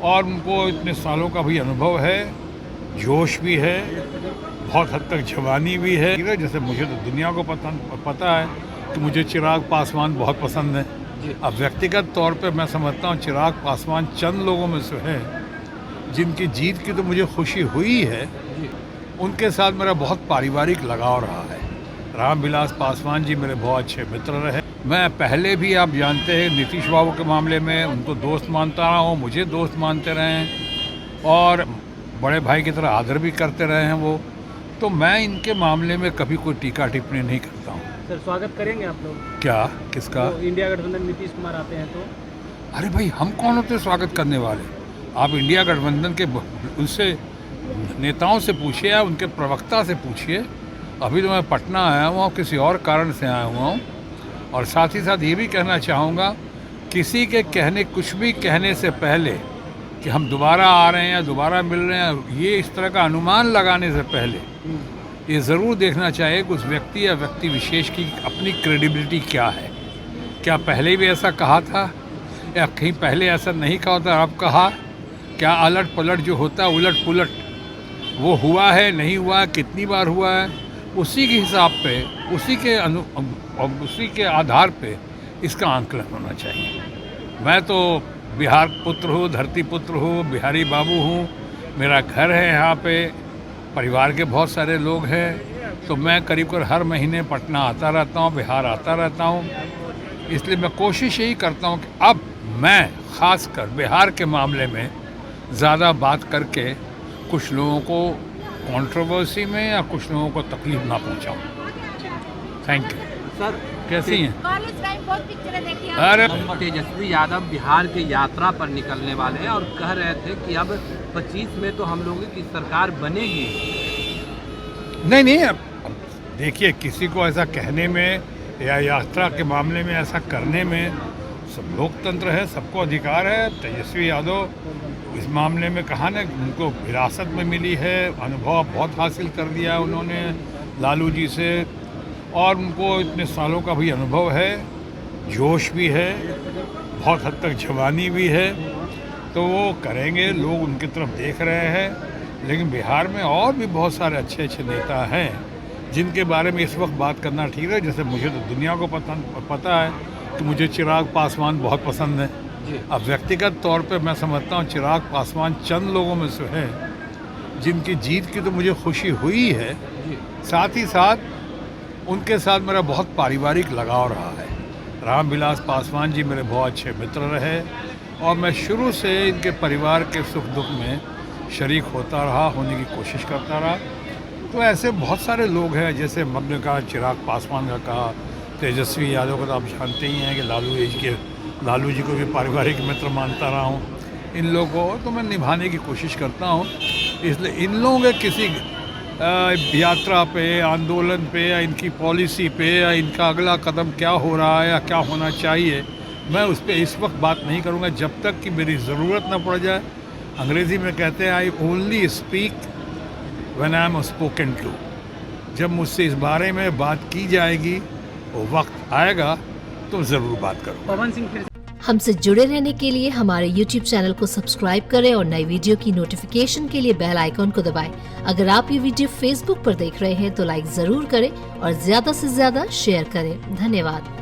और उनको इतने सालों का भी अनुभव है, जोश भी है, बहुत हद तक जवानी भी है। जैसे मुझे तो दुनिया को पता है कि मुझे चिराग पासवान बहुत पसंद है। अब व्यक्तिगत तौर पे मैं समझता हूँ चिराग पासवान चंद लोगों में से है जिनकी जीत की तो मुझे खुशी हुई है। उनके साथ मेरा बहुत पारिवारिक लगाव रहा है। रामविलास पासवान जी मेरे बहुत अच्छे मित्र रहे। मैं पहले भी, आप जानते हैं, नीतीश बाबू के मामले में उनको दोस्त मानता रहा हूँ, मुझे दोस्त मानते रहे हैं और बड़े भाई की तरह आदर भी करते रहे हैं वो। तो मैं इनके मामले में कभी कोई टीका टिप्पणी नहीं करता हूँ। सर, स्वागत करेंगे आप लोग? क्या? किसका? तो इंडिया गठबंधन नीतीश कुमार आते हैं तो? अरे भाई, हम कौन होते स्वागत करने वाले? आप इंडिया गठबंधन के उनसे नेताओं से पूछिए या उनके प्रवक्ता से पूछिए। अभी तो मैं पटना आया हुआ हूँ, किसी और कारण से आया हुआ हूँ। और साथ ही साथ ये भी कहना चाहूँगा, किसी के कुछ भी कहने से पहले कि हम दोबारा आ रहे हैं या दोबारा मिल रहे हैं, ये इस तरह का अनुमान लगाने से पहले ये ज़रूर देखना चाहिए कि उस व्यक्ति या व्यक्ति विशेष की अपनी क्रेडिबिलिटी क्या है। क्या पहले भी ऐसा कहा था या कहीं पहले ऐसा नहीं कहा था, अब कहा? क्या अलट पलट जो होता है, उलट पुलट, वो हुआ है, नहीं हुआ है, कितनी बार हुआ है, उसी के हिसाब पे, उसी के आधार पे इसका आंकलन होना चाहिए। मैं तो बिहार पुत्र हूँ, धरती पुत्र हूँ, बिहारी बाबू हूँ, मेरा घर है यहाँ पे, परिवार के बहुत सारे लोग हैं, तो मैं करीब हर महीने पटना आता रहता हूँ, बिहार आता रहता हूँ। इसलिए मैं कोशिश यही करता हूँ कि अब मैं ख़ासकर बिहार के मामले में ज़्यादा बात करके कुछ लोगों को कंट्रोवर्सी में या कुछ लोगों को तकलीफ ना पहुँचाऊँ। Thank you. सर, कैसी हैं? कॉलेज टाइम बहुत पिक्चरें देखी हैं। अरे तेजस्वी यादव बिहार की यात्रा पर निकलने वाले हैं और कह रहे थे कि अब 25 में तो हम लोगों की सरकार बनेगी। नहीं, अब देखिए, किसी को ऐसा कहने में या यात्रा के मामले में ऐसा करने में सब लोकतंत्र है, सबको अधिकार है। तेजस्वी यादव इस मामले में कहा ना, उनको विरासत में मिली है, अनुभव बहुत हासिल कर दिया है उन्होंने लालू जी से, और उनको इतने सालों का भी अनुभव है, जोश भी है, बहुत हद तक जवानी भी है। तो वो करेंगे, लोग उनकी तरफ देख रहे हैं। लेकिन बिहार में और भी बहुत सारे अच्छे अच्छे नेता हैं जिनके बारे में इस वक्त बात करना ठीक है। जैसे मुझे तो दुनिया को पता है कि मुझे चिराग पासवान बहुत पसंद है। अब व्यक्तिगत तौर पे मैं समझता हूँ चिराग पासवान चंद लोगों में से है जिनकी जीत की तो मुझे खुशी हुई है। साथ ही साथ उनके साथ मेरा बहुत पारिवारिक लगाव रहा है। रामविलास पासवान जी मेरे बहुत अच्छे मित्र रहे और मैं शुरू से इनके परिवार के सुख दुख में शरीक होता रहा, होने की कोशिश करता रहा। तो ऐसे बहुत सारे लोग हैं, जैसे हमने कहा चिराग पासवान का कहा, तेजस्वी यादव को तो आप जानते ही हैं कि लालू जी को भी पारिवारिक मित्र मानता रहा हूँ। इन लोगों को तो मैं निभाने की कोशिश करता हूँ। इसलिए इन लोगों के किसी यात्रा पे, आंदोलन पे, या इनकी पॉलिसी पे, या इनका अगला कदम क्या हो रहा है या क्या होना चाहिए, मैं उस पर इस वक्त बात नहीं करूँगा जब तक कि मेरी ज़रूरत ना पड़ जाए। अंग्रेज़ी में कहते हैं I only speak when I am spoken to. जब मुझसे इस बारे में बात की जाएगी, वो वक्त आएगा तो ज़रूर बात करूँगा। पवन सिंह फिर हमसे जुड़े रहने के लिए हमारे YouTube चैनल को सब्सक्राइब करें और नई वीडियो की नोटिफिकेशन के लिए बेल आइकॉन को दबाएं। अगर आप ये वीडियो Facebook पर देख रहे हैं तो लाइक जरूर करें और ज्यादा से ज्यादा शेयर करें। धन्यवाद।